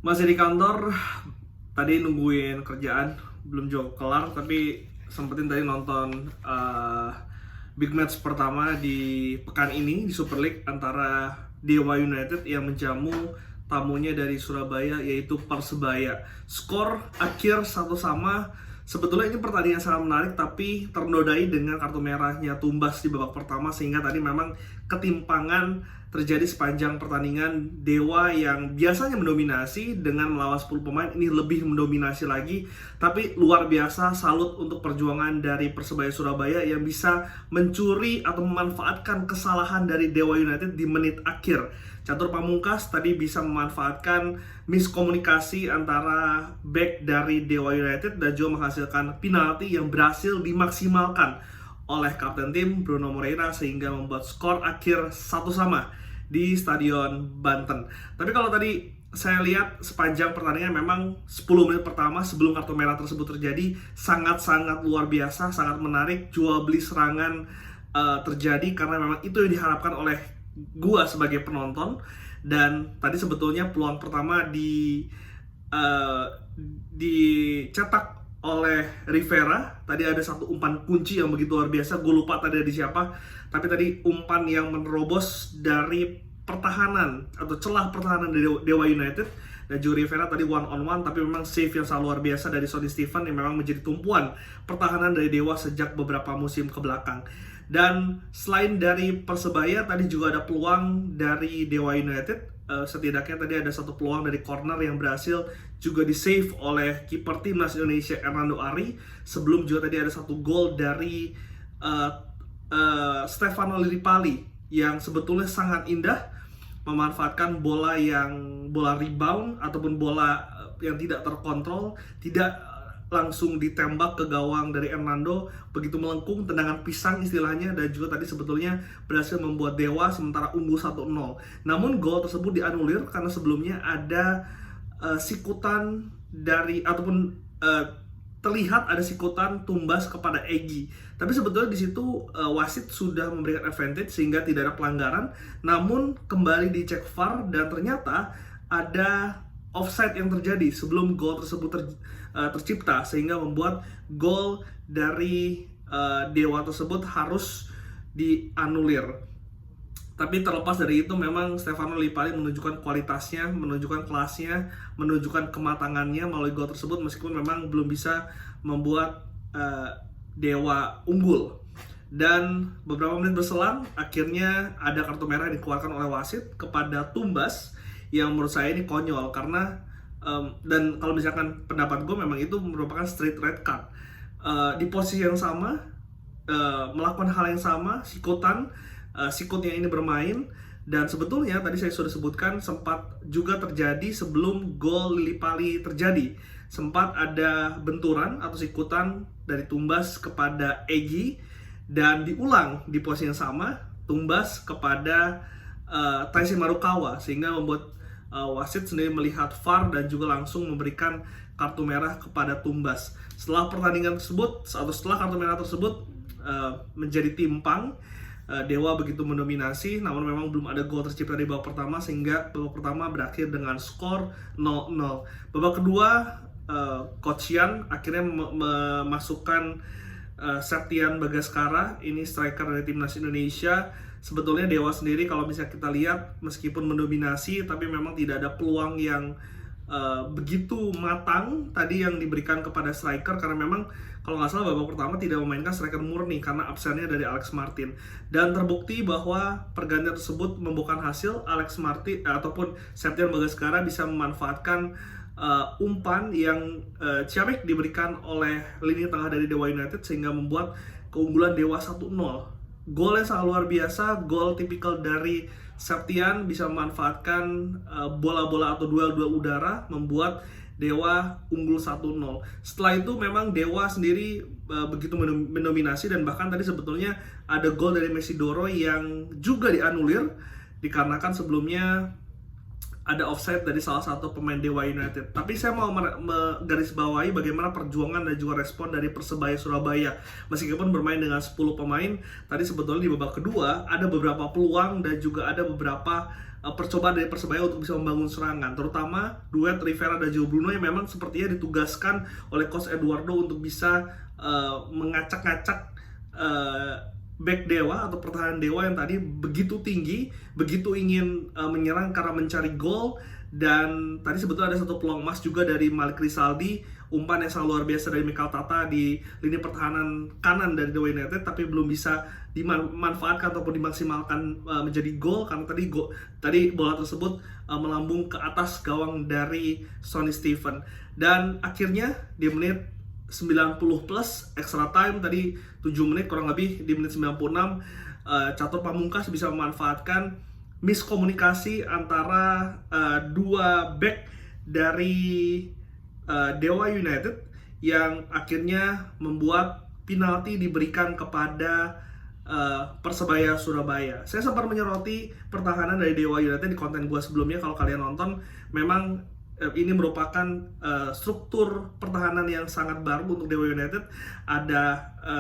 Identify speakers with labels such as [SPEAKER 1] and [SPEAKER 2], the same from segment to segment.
[SPEAKER 1] Masih di kantor, tadi nungguin kerjaan, belum juga kelar, tapi sempetin tadi nonton big match pertama di pekan ini di Super League antara Dewa United yang menjamu tamunya dari Surabaya yaitu Persebaya. Skor akhir satu sama. Sebetulnya ini pertandingan sangat menarik tapi ternodai dengan kartu merahnya Tumbas di babak pertama sehingga tadi memang ketimpangan terjadi sepanjang pertandingan. Dewa yang biasanya mendominasi dengan melawan 10 pemain ini lebih mendominasi lagi, tapi luar biasa salut untuk perjuangan dari Persebaya Surabaya yang bisa mencuri atau memanfaatkan kesalahan dari Dewa United di menit akhir. Catur Pamungkas tadi bisa memanfaatkan miskomunikasi antara back dari Dewa United dan juga menghasilkan penalti yang berhasil dimaksimalkan oleh kapten tim Bruno Moreira sehingga membuat skor akhir satu sama di Stadion Banten. Tapi kalau tadi saya lihat sepanjang pertandingan memang 10 menit pertama sebelum kartu merah tersebut terjadi sangat-sangat luar biasa, sangat menarik, jual beli serangan terjadi karena memang itu yang diharapkan oleh gua sebagai penonton. Dan tadi sebetulnya peluang pertama dicetak oleh Rivera. Tadi ada satu umpan kunci yang begitu luar biasa, gue lupa tadi ada siapa, tapi tadi umpan yang menerobos dari pertahanan atau celah pertahanan dari Dewa United dan juga Rivera tadi one on one, tapi memang save yang sangat luar biasa dari Sonny Stephen yang memang menjadi tumpuan pertahanan dari Dewa sejak beberapa musim ke belakang. Dan selain dari Persebaya tadi juga ada peluang dari Dewa United. Setidaknya tadi ada satu peluang dari corner yang berhasil juga di save oleh kiper timnas Indonesia Hernando Ari. Sebelum juga tadi ada satu gol dari Stefano Lillipali yang sebetulnya sangat indah, memanfaatkan bola rebound ataupun bola yang tidak terkontrol, tidak langsung ditembak ke gawang dari Hernando, begitu melengkung, tendangan pisang istilahnya, dan juga tadi sebetulnya berhasil membuat Dewa sementara unggul 1-0. Namun gol tersebut dianulir karena sebelumnya ada sikutan dari ataupun terlihat ada sikutan Tumbas kepada Egy. Tapi sebetulnya di situ wasit sudah memberikan advantage sehingga tidak ada pelanggaran. Namun kembali dicek VAR dan ternyata ada offside yang terjadi sebelum gol tersebut tercipta sehingga membuat gol dari Dewa tersebut harus dianulir. Tapi terlepas dari itu memang Stefano Lillipali menunjukkan kualitasnya, menunjukkan kelasnya, menunjukkan kematangannya melalui gol tersebut meskipun memang belum bisa membuat Dewa unggul. Dan beberapa menit berselang akhirnya ada kartu merah yang dikeluarkan oleh wasit kepada Tumbas yang menurut saya ini konyol karena dan kalau misalkan pendapat gue memang itu merupakan straight red card. Di posisi yang sama, melakukan hal yang sama, sikutnya ini bermain. Dan sebetulnya tadi saya sudah sebutkan sempat juga terjadi sebelum gol Lillipali terjadi, sempat ada benturan atau sikutan dari Tumbas kepada Egy dan diulang di posisi yang sama Tumbas kepada Taisi Marukawa sehingga membuat wasit sendiri melihat VAR dan juga langsung memberikan kartu merah kepada Tumbas. Setelah pertandingan tersebut atau setelah kartu merah tersebut menjadi timpang, Dewa begitu mendominasi, namun memang belum ada gol tercipta di babak pertama sehingga babak pertama berakhir dengan skor 0-0. Babak kedua Coach Yan akhirnya memasukkan Septian Bagaskara, ini striker dari timnas Indonesia. Sebetulnya Dewa sendiri kalau bisa kita lihat meskipun mendominasi tapi memang tidak ada peluang yang begitu matang tadi yang diberikan kepada striker karena memang kalau nggak salah babak pertama tidak memainkan striker murni karena absennya dari Alex Martin. Dan terbukti bahwa pergantian tersebut membuahkan hasil. Alex Martin ataupun Septian Bagaskara bisa memanfaatkan umpan yang ciamik diberikan oleh lini tengah dari Dewa United sehingga membuat keunggulan Dewa 1-0. Gol yang sangat luar biasa, gol tipikal dari Septian bisa memanfaatkan bola-bola atau duel-duel udara membuat Dewa unggul 1-0. Setelah itu memang Dewa sendiri begitu mendominasi dan bahkan tadi sebetulnya ada gol dari Mesidoro yang juga dianulir dikarenakan sebelumnya ada offside dari salah satu pemain Dewa United. Tapi saya mau menggarisbawahi bagaimana perjuangan dan juga respon dari Persebaya Surabaya. Meskipun bermain dengan 10 pemain, tadi sebetulnya di babak kedua ada beberapa peluang dan juga ada beberapa percobaan dari Persebaya untuk bisa membangun serangan, terutama duet Rivera dan Joe Bruno yang memang sepertinya ditugaskan oleh Coach Eduardo untuk bisa mengacak-ngacak back Dewa atau pertahanan Dewa yang tadi begitu tinggi, begitu ingin menyerang karena mencari gol. Dan tadi sebetulnya ada satu peluang emas juga dari Malik Rizaldi, umpan yang sangat luar biasa dari Mikel Tata di lini pertahanan kanan dari Dewa United, tapi belum bisa dimanfaatkan ataupun dimaksimalkan menjadi gol karena tadi bola tersebut melambung ke atas gawang dari Sonny Stephen. Dan akhirnya di menit 90 plus extra time tadi 7 menit kurang lebih, di menit 96 Catur Pamungkas bisa memanfaatkan miskomunikasi antara dua back dari Dewa United yang akhirnya membuat penalti diberikan kepada Persebaya Surabaya. Saya sempat menyoroti pertahanan dari Dewa United di konten gue sebelumnya. Kalau kalian nonton, memang ini merupakan struktur pertahanan yang sangat baru untuk Dewa United.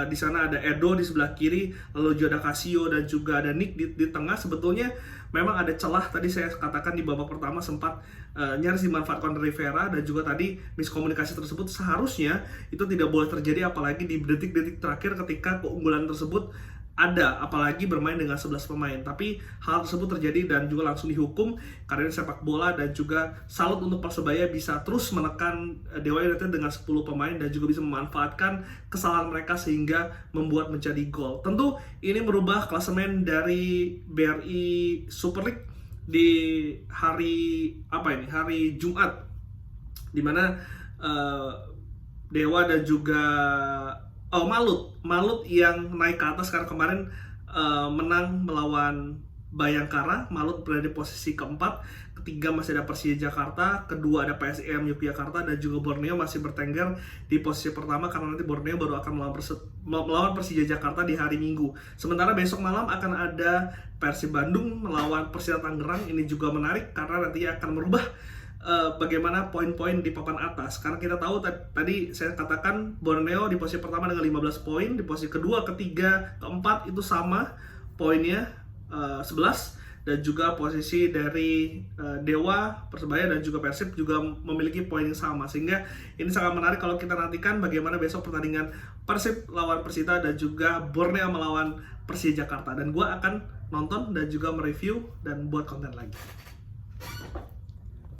[SPEAKER 1] Di sana ada Edo di sebelah kiri, lalu juga ada Casio dan juga ada Nick di tengah. Sebetulnya memang ada celah, tadi saya katakan di babak pertama sempat nyaris dimanfaatkan Rivera, dan juga tadi miskomunikasi tersebut seharusnya itu tidak boleh terjadi, apalagi di detik-detik terakhir ketika keunggulan tersebut ada, apalagi bermain dengan 11 pemain. Tapi hal tersebut terjadi dan juga langsung dihukum karena ini sepak bola. Dan juga salut untuk Persebaya bisa terus menekan Dewa United dengan 10 pemain dan juga bisa memanfaatkan kesalahan mereka sehingga membuat menjadi gol. Tentu ini merubah klasemen dari BRI Super League di hari Jumat, dimana Dewa dan juga Malut yang naik ke atas karena kemarin menang melawan Bayangkara. Malut berada di posisi keempat, ketiga masih ada Persija Jakarta, kedua ada PSIM Yogyakarta, dan juga Borneo masih bertengger di posisi pertama karena nanti Borneo baru akan melawan Persija Jakarta di hari Minggu. Sementara besok malam akan ada Persib Bandung melawan Persita Tangerang. Ini juga menarik karena nanti akan merubah bagaimana poin-poin di papan atas. Karena kita tahu tadi saya katakan Borneo di posisi pertama dengan 15 poin, di posisi kedua, ketiga, keempat itu sama poinnya 11, dan juga posisi dari Dewa, Persebaya dan juga Persib juga memiliki poin yang sama. Sehingga ini sangat menarik kalau kita nantikan bagaimana besok pertandingan Persib lawan Persita dan juga Borneo melawan Persija Jakarta. Dan gue akan nonton dan juga mereview dan buat konten lagi.